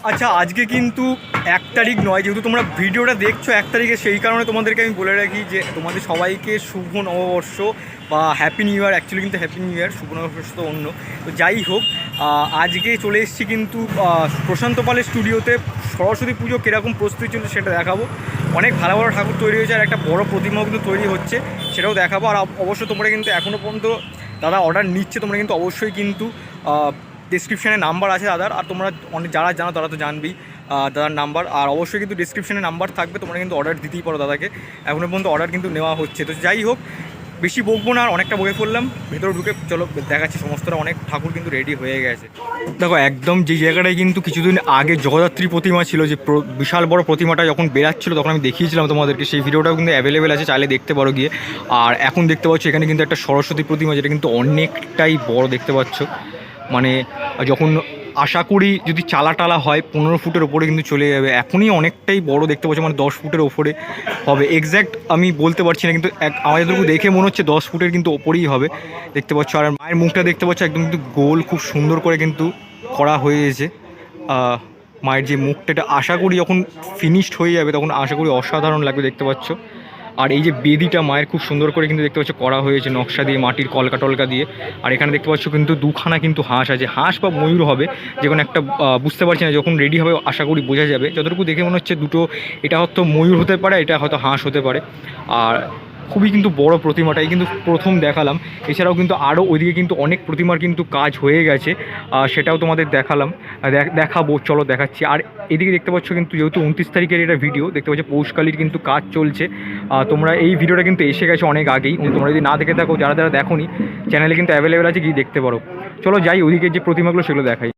আচ্ছা, আজকে কিন্তু 1 তারিখ নয়, যেহেতু তোমরা ভিডিওটা দেখছো 1 তারিখে, সেই কারণে তোমাদেরকে আমি বলে রাখি যে তোমাদের সবাইকে শুভ নববর্ষ বা হ্যাপি নিউ ইয়ার। অ্যাকচুয়ালি কিন্তু হ্যাপি নিউ ইয়ার, শুভ নববর্ষ তো অন্য। তো যাই হোক, আজকে চলে এসেছি কিন্তু প্রশান্ত পালের স্টুডিওতে। সরস্বতী পুজো কীরকম প্রস্তুতি চলছে সেটা দেখাবো। অনেক ভালো ভালো ঠাকুর তৈরি হয়েছে, আর একটা বড় প্রতিমাও কিন্তু তৈরি হচ্ছে, সেটাও দেখাবো। আর অবশ্যই তোমরা কিন্তু এখনও পর্যন্ত দাদা অর্ডার নিচ্ছে, তোমরা কিন্তু অবশ্যই কিন্তু ডিসক্রিপশানে নাম্বার আছে দাদার, আর তোমরা অনেক যারা জানো তারা তো জানবেই দাদার নাম্বার। আর অবশ্যই কিন্তু ডিসক্রিপশানে নাম্বার থাকবে, তোমরা কিন্তু অর্ডার দিতেই পারো দাদাকে। এখনও পর্যন্ত অর্ডার কিন্তু নেওয়া হচ্ছে। তো যাই হোক, বেশি বকবো না, আর অনেকটা বকে পড়লাম। ভেতরে ঢুকে চলো দেখাচ্ছি সমস্তটা। অনেক ঠাকুর কিন্তু রেডি হয়ে গেছে। দেখো, একদম যে জায়গাটায় কিন্তু কিছুদিন আগে জগদ্ধাত্রী প্রতিমা ছিল, যে বিশাল বড় প্রতিমাটা যখন বেরাচ্ছিলো তখন আমি দেখিয়েছিলাম তোমাদেরকে, সেই ভিডিওটাও কিন্তু অ্যাভেলেবেল আছে, চাইলে দেখতে পারো গিয়ে। আর এখন দেখতে পাচ্ছ এখানে কিন্তু একটা সরস্বতী প্রতিমা, যেটা কিন্তু অনেকটাই বড় দেখতে পাচ্ছ। মানে যখন আশা করি যদি চালা টালা হয় 15 ফুটের ওপরে কিন্তু চলে যাবে। এখনই অনেকটাই বড় দেখতে পাচ্ছি, মানে 10 ফুটের ওপরে হবে। এক্স্যাক্ট আমি বলতে পারছি না, কিন্তু আমাদেরকে দেখে মনে হচ্ছে 10 ফুটের কিন্তু ওপরেই হবে দেখতে পাচ্ছ। আর মায়ের মুখটা দেখতে পাচ্ছ একদম কিন্তু গোল, খুব সুন্দর করে কিন্তু করা হয়েছে। মায়ের যে মুখটা, এটা আশা করি যখন ফিনিশড হয়ে যাবে তখন আশা করি অসাধারণ লাগবে দেখতে পাচ্ছ। আর এই যে বেদিটা মায়ের খুব সুন্দর করে কিন্তু দেখতে পাচ্ছ করা হয়েছে নকশা দিয়ে, মাটির কলকা টলকা দিয়ে। আর এখানে দেখতে পাচ্ছ কিন্তু দুখানা কিন্তু হাঁস আছে, হাঁস বা ময়ূর হবে যে কোনো একটা, বুঝতে পারছি না। যখন রেডি হবে আশা করি বোঝা যাবে। যতটুকু দেখে মনে হচ্ছে দুটো, এটা হয়তো ময়ূর হতে পারে, এটা হয়তো হাঁস হতে পারে। আর খুবই কিন্তু বড় প্রতিমাটাই কিন্তু প্রথম দেখালাম। এছাড়াও কিন্তু আরও ওইদিকে কিন্তু অনেক প্রতিমার কিন্তু কাজ হয়ে গেছে, সেটাও তোমাদের দেখালাম, দেখাবো, চলো দেখাচ্ছি। আর এদিকে দেখতে পাচ্ছ কিন্তু যেহেতু 29 তারিখের এটা ভিডিও, দেখতে পাচ্ছ পৌষকালির কিন্তু কাজ চলছে। তোমরা এই ভিডিওটা কিন্তু এসে গেছে অনেক আগেই, তোমরা যদি না দেখে থাকো, যারা যারা দেখোনি, চ্যানেলে কিন্তু অ্যাভেলেবেল আছে, গিয়ে দেখতে পারো। চলো যাই, ওইদিকে যে প্রতিমাগুলো সেগুলো দেখাই।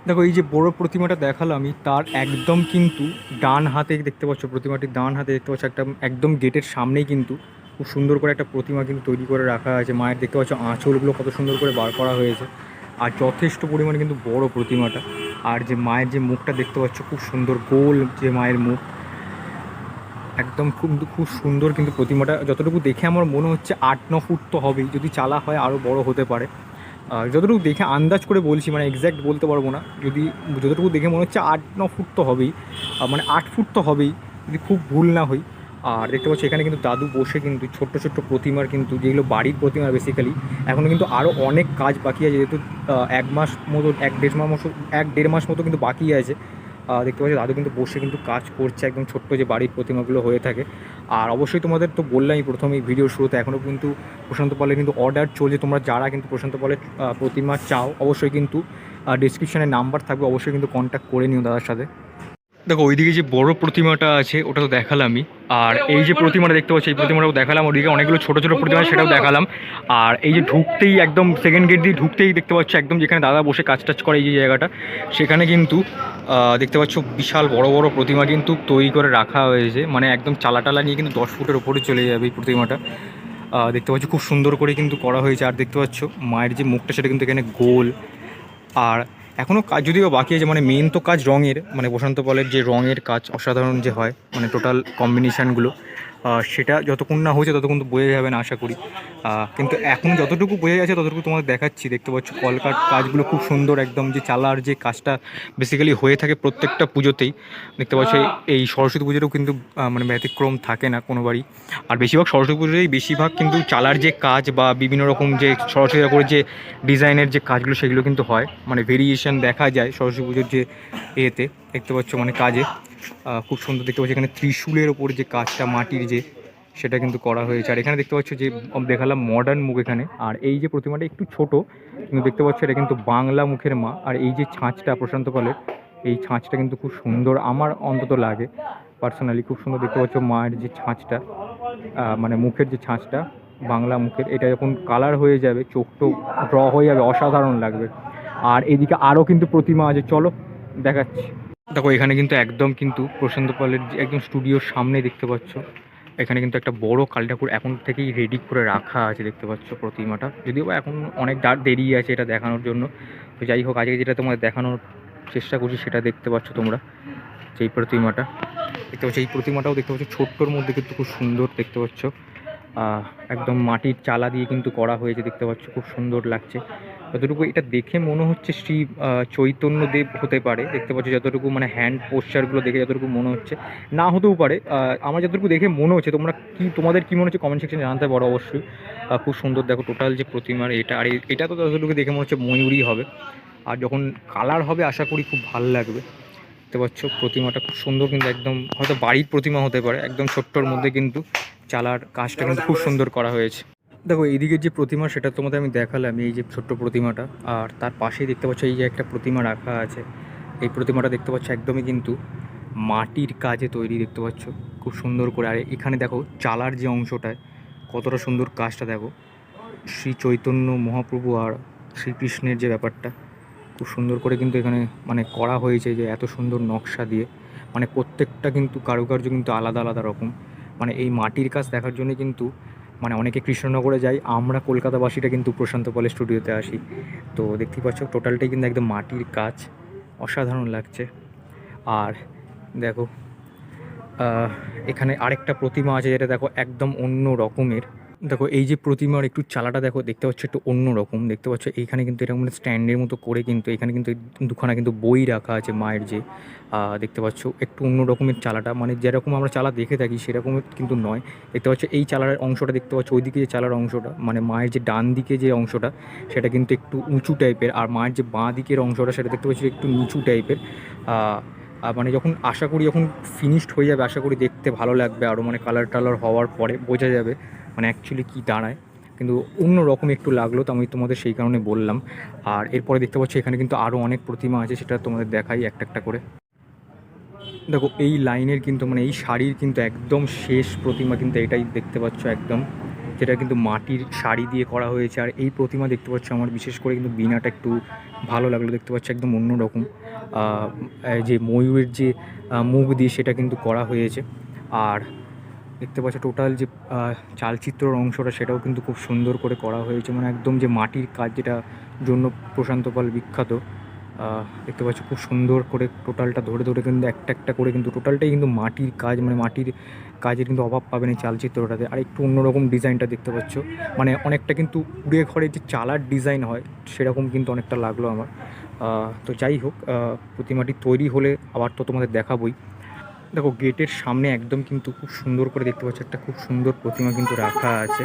দেখো, এই যে বড় প্রতিমাটা দেখালাম আমি, তার একদম কিন্তু ডান হাতে দেখতে পাচ্ছ, প্রতিমাটির ডান হাতে দেখতে পাচ্ছ একটা, একদম গেটের সামনেই কিন্তু খুব সুন্দর করে একটা প্রতিমা কিন্তু তৈরি করে রাখা আছে। মায়ের দেখতে পাচ্ছ আঁচলগুলো কত সুন্দর করে বার করা হয়েছে, আর যথেষ্ট পরিমাণে কিন্তু বড় প্রতিমাটা। আর যে মায়ের যে মুখটা দেখতে পাচ্ছ, খুব সুন্দর গোল যে মায়ের মুখ, একদম খুব সুন্দর কিন্তু প্রতিমাটা। যতটুকু দেখে আমার মনে হচ্ছে 8-9 ফুট তো হবেই, যদি চালা হয় আরও বড় হতে পারে। যতটুকু দেখে আন্দাজ করে বলছি, মানে এক্স্যাক্ট বলতে পারবো না, যতটুকু দেখে মনে হচ্ছে 8-9 ফুট তো হবেই, মানে 8 ফুট তো হবেই যদি খুব ভুল না হই। আর দেখতে পাচ্ছি এখানে কিন্তু দাদু বসে কিন্তু ছোট্ট ছোট্ট প্রতিমার কিন্তু, যেগুলো বাড়ির প্রতিমা বেসিক্যালি, এখনও কিন্তু আরও অনেক কাজ বাকি আছে, যেহেতু 1 মাস মতো, 1-1.5 মাস মতো কিন্তু বাকি আছে। দেখতে পাচ্ছি দাদু কিন্তু বসে কিন্তু কাজ করছে, একদম ছোট্ট যে বাড়ির প্রতিমাগুলো হয়ে থাকে। আর অবশ্যই তোমাদের তো বললামই প্রথমেই ভিডিওর শুরুতে, এখনও কিন্তু প্রশান্ত পালের কিন্তু অর্ডার চলছে। তোমরা যারা কিন্তু প্রশান্ত পালের প্রতিমা চাও, অবশ্যই কিন্তু ডিসক্রিপশানে নাম্বার থাকবে, অবশ্যই কিন্তু কন্ট্যাক্ট করে নিও দাদার সাথে। দেখো, ওইদিকে যে বড় প্রতিমাটা আছে ওটা তো দেখালামই, আর এই যে প্রতিমাটা দেখতে পাচ্ছি এই প্রতিমাটাও দেখালাম। ওইদিকে অনেকগুলো ছোটো ছোটো প্রতিমা, সেটাও দেখালাম। আর এই যে ঢুকতেই একদম সেকেন্ড গেট দিয়ে ঢুকতেই দেখতে পাচ্ছ একদম যেখানে দাদা বসে কাজ টাজ করে, এই যে জায়গাটা, সেখানে কিন্তু দেখতে পাচ্ছ বিশাল বড় বড় প্রতিমা কিন্তু তৈরি করে রাখা হয়েছে। মানে একদম চালাটালা নিয়ে কিন্তু 10 ফুটের ওপরে চলে যাবে এই প্রতিমাটা। দেখতে পাচ্ছ খুব সুন্দর করে কিন্তু করা হয়েছে। আর দেখতে পাচ্ছ মায়ের যে মুখটা সেটা কিন্তু এখানে গোল। আর এখনও কাজ যদিও বাকি আছে, মানে মেন তো কাজ রঙের, মানে বসন্ত পালের যে রঙের কাজ অসাধারণ যে হয়, মানে টোটাল কম্বিনেশানগুলো, সেটা যতক্ষণ না হয়েছে ততক্ষণ তো বোঝা যাবে না আশা করি। কিন্তু এখন যতটুকু বোঝা যাচ্ছে ততটুকু তোমাদের দেখাচ্ছি। দেখতে পাচ্ছ কলকার কাজগুলো খুব সুন্দর, একদম যে চালার যে কাজটা বেসিক্যালি হয়ে থাকে প্রত্যেকটা পুজোতেই। দেখতে পাচ্ছ এই সরস্বতী পুজোতেও কিন্তু মানে ব্যতিক্রম থাকে না কোনোবারই। আর বেশিরভাগ সরস্বতী পুজোতেই বেশিরভাগ কিন্তু চালার যে কাজ বা বিভিন্ন রকম যে সরস্বতীর উপরে যে ডিজাইনের যে কাজগুলো সেগুলো কিন্তু হয়, মানে ভেরিয়েশন দেখা যায় সরস্বতী পুজোর যে এতে দেখতে পাচ্ছ, মানে কাজে খুব সুন্দর দেখতে পাচ্ছি। এখানে ত্রিশূলের ওপর যে কাজটা মাটির যে, সেটা কিন্তু করা হয়েছে। আর এখানে দেখতে পাচ্ছ যে দেখালাম মডার্ন মুখ এখানে। আর এই যে প্রতিমাটা একটু ছোট, কিন্তু দেখতে পাচ্ছ এটা কিন্তু বাংলা মুখের মা। আর এই যে ছাঁচটা প্রশান্ত পালের, এই ছাঁচটা কিন্তু খুব সুন্দর, আমার অন্তত লাগে পার্সোনালি খুব সুন্দর। দেখতে পাচ্ছ মায়ের যে ছাঁচটা, মানে মুখের যে ছাঁচটা বাংলা মুখের, এটা যখন কালার হয়ে যাবে, চোখ টোক ড্র হয়ে যাবে, অসাধারণ লাগবে। আর এদিকে আরও কিন্তু প্রতিমা আছে, চলো দেখাচ্ছি। দেখো, এখানে কিন্তু একদম কিন্তু প্রশান্ত পালের একদম স্টুডিওর সামনে দেখতে পাচ্ছ, এখানে কিন্তু একটা বড় কালী ঠাকুর এখন থেকেই রেডি করে রাখা আছে দেখতে পাচ্ছ প্রতিমাটা। যদিও এখন অনেক দেরি আছে এটা দেখানোর জন্য, তো যাই হোক আজকে যেটা তোমাদের দেখানোর চেষ্টা করছি সেটা দেখতে পাচ্ছ তোমরা। যেই প্রতিমাটা দেখতে পাচ্ছ, এই প্রতিমাটাও দেখতে পাচ্ছ ছোট্টর মধ্যে কিন্তু খুব সুন্দর দেখতে পাচ্ছ। একদম মাটির চালা দিয়ে কিন্তু করা হয়েছে দেখতে পাচ্ছ, খুব সুন্দর লাগছে। যতটুকু এটা দেখে মনে হচ্ছে শ্রী চৈতন্যদেব হতে পারে, দেখতে পাচ্ছ যতটুকু মানে হ্যান্ড পোস্টারগুলো দেখে যতটুকু মনে হচ্ছে, না হতেও পারে। আমার যতটুকু দেখে মনে হচ্ছে, তোমাদের কী মনে হচ্ছে কমেন্ট সেকশনে জানাতে পারো অবশ্যই। খুব সুন্দর দেখো টোটাল যে প্রতিমার এটা, আর এটা তো যতটুকু দেখে মনে হচ্ছে ময়ূরই হবে। আর যখন কালার হবে আশা করি খুব ভালো লাগবে। দেখতে পাচ্ছ প্রতিমাটা খুব সুন্দর, কিন্তু একদম হয়তো বাড়ির প্রতিমা হতে পারে, একদম ছোট্টর মধ্যে কিন্তু চালার কাজটা কিন্তু খুব সুন্দর করা হয়েছে। দেখো এইদিকের যে প্রতিমা সেটা তোমাদের আমি দেখালাম, এই যে ছোট্ট প্রতিমাটা, আর তার পাশেই দেখতে পাচ্ছ এই যে একটা প্রতিমা রাখা আছে। এই প্রতিমাটা দেখতে পাচ্ছ একদমই কিন্তু মাটির কাজে তৈরি, দেখতে পাচ্ছ খুব সুন্দর করে। আর এখানে দেখো চালার যে অংশটায় কতটা সুন্দর কাজটা দেখো, শ্রী চৈতন্য মহাপ্রভু আর শ্রীকৃষ্ণের যে ব্যাপারটা খুব সুন্দর করে কিন্তু এখানে মানে করা হয়েছে, যে এত সুন্দর নকশা দিয়ে। মানে প্রত্যেকটা কিন্তু কারুকার্য কিন্তু আলাদা আলাদা রকম। মানে এই মাটির কাজ দেখার জন্য কিন্তু মানে অনেকে কৃষ্ণনগরে যাই, আমরা কলকাতাবাসীটা কিন্তু প্রশান্ত পলের স্টুডিওতে আসি। তো দেখতেই পাচ্ছ টোটালটাই কিন্তু একদম মাটির কাজ, অসাধারণ লাগছে। আর দেখো এখানে আরেকটা প্রতিমা আছে যেটা দেখো একদম অন্য রকমের। দেখো এই যে প্রতিমার একটু চালাটা দেখো, দেখতে পাচ্ছ একটু অন্য রকম। দেখতে পাচ্ছ এইখানে কিন্তু এরকম মানে স্ট্যান্ডের মতো করে কিন্তু এখানে কিন্তু দুখানা কিন্তু বই রাখা আছে মায়ের, যে দেখতে পাচ্ছ একটু অন্য রকমের চালাটা, মানে যেরকম আমরা চালা দেখে থাকি সেরকমের কিন্তু নয়। দেখতে পাচ্ছ এই চালার অংশটা, দেখতে পাচ্ছ ওইদিকে যে চালার অংশটা মানে মায়ের যে ডান দিকে যে অংশটা সেটা কিন্তু একটু উঁচু টাইপের, আর মায়ের যে বাঁ দিকের অংশটা সেটা দেখতে পাচ্ছি একটু নিচু টাইপের। মানে যখন আশা করি যখন ফিনিশড হয়ে যাবে আশা করি দেখতে ভালো লাগবে আরও, মানে কালার টালার হওয়ার পরে বোঝা যাবে মানে অ্যাকচুয়ালি কী দাঁড়ায়। কিন্তু অন্য রকম একটু লাগলো, তো আমি তোমাদের সেই কারণে বললাম। আর এরপরে দেখতে পাচ্ছি এখানে কিন্তু আরও অনেক প্রতিমা আছে, সেটা তোমাদের দেখাই একটা একটা করে। দেখো এই লাইনের কিন্তু মানে এই শাড়ির কিন্তু একদম শেষ প্রতিমা কিন্তু এটাই দেখতে পাচ্ছ একদম, যেটা কিন্তু মাটির শাড়ি দিয়ে করা হয়েছে। আর এই প্রতিমা দেখতে পাচ্ছ আমার বিশেষ করে কিন্তু বিনাটা একটু ভালো লাগলো, দেখতে পাচ্ছ একদম অন্য রকম। যে ময়ূরের যে মুখ দিয়ে সেটা কিন্তু করা হয়েছে। আর দেখতে পাচ্ছ টোটাল যে চালচিত্রর অংশটা সেটাও কিন্তু খুব সুন্দর করে করা হয়েছে, মানে একদম যে মাটির কাজ যেটা জন্য প্রশান্ত পাল বিখ্যাত। দেখতে পাচ্ছ খুব সুন্দর করে টোটালটা ধরে ধরে কিন্তু একটা একটা করে কিন্তু টোটালটাই কিন্তু মাটির কাজ, মানে মাটির কাজের কিন্তু অভাব পাবেন এই চালচিত্রটাতে। আর একটু অন্যরকম ডিজাইনটা দেখতে পাচ্ছ, মানে অনেকটা কিন্তু কুড়ে ঘরে যে চালার ডিজাইন হয় সেরকম কিন্তু অনেকটা লাগলো আমার। তো যাই হোক, প্রতিমাটি তৈরি হলে আবার তো তোমাদের দেখাবই। দেখো গেটের সামনে একদম কিন্তু খুব সুন্দর করে দেখতে পাচ্ছ একটা খুব সুন্দর প্রতিমা কিন্তু রাখা আছে,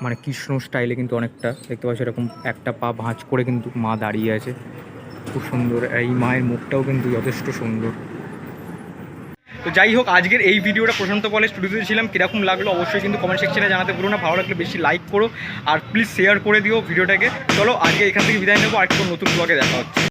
মানে কৃষ্ণ স্টাইলে কিন্তু অনেকটা দেখতে পাচ্ছ এরকম একটা পা ভাঁজ করে কিন্তু মা দাঁড়িয়ে আছে, খুব সুন্দর। এই মায়ের মুখটাও কিন্তু যথেষ্ট সুন্দর। তো যাই হোক, আজকের এই ভিডিওটা প্রশান্ত পলের স্টুডিওতে ছিলাম, কীরকম লাগলো অবশ্যই কিন্তু কমেন্ট সেকশনে জানাতে ভুলো না। ভালো লাগলে বেশি লাইক করো আর প্লিজ শেয়ার করে দিও ভিডিওটাকে। চলো আজকে এখান থেকে বিদায় নেবো, আর একটু নতুন ব্লগে দেখা হচ্ছে।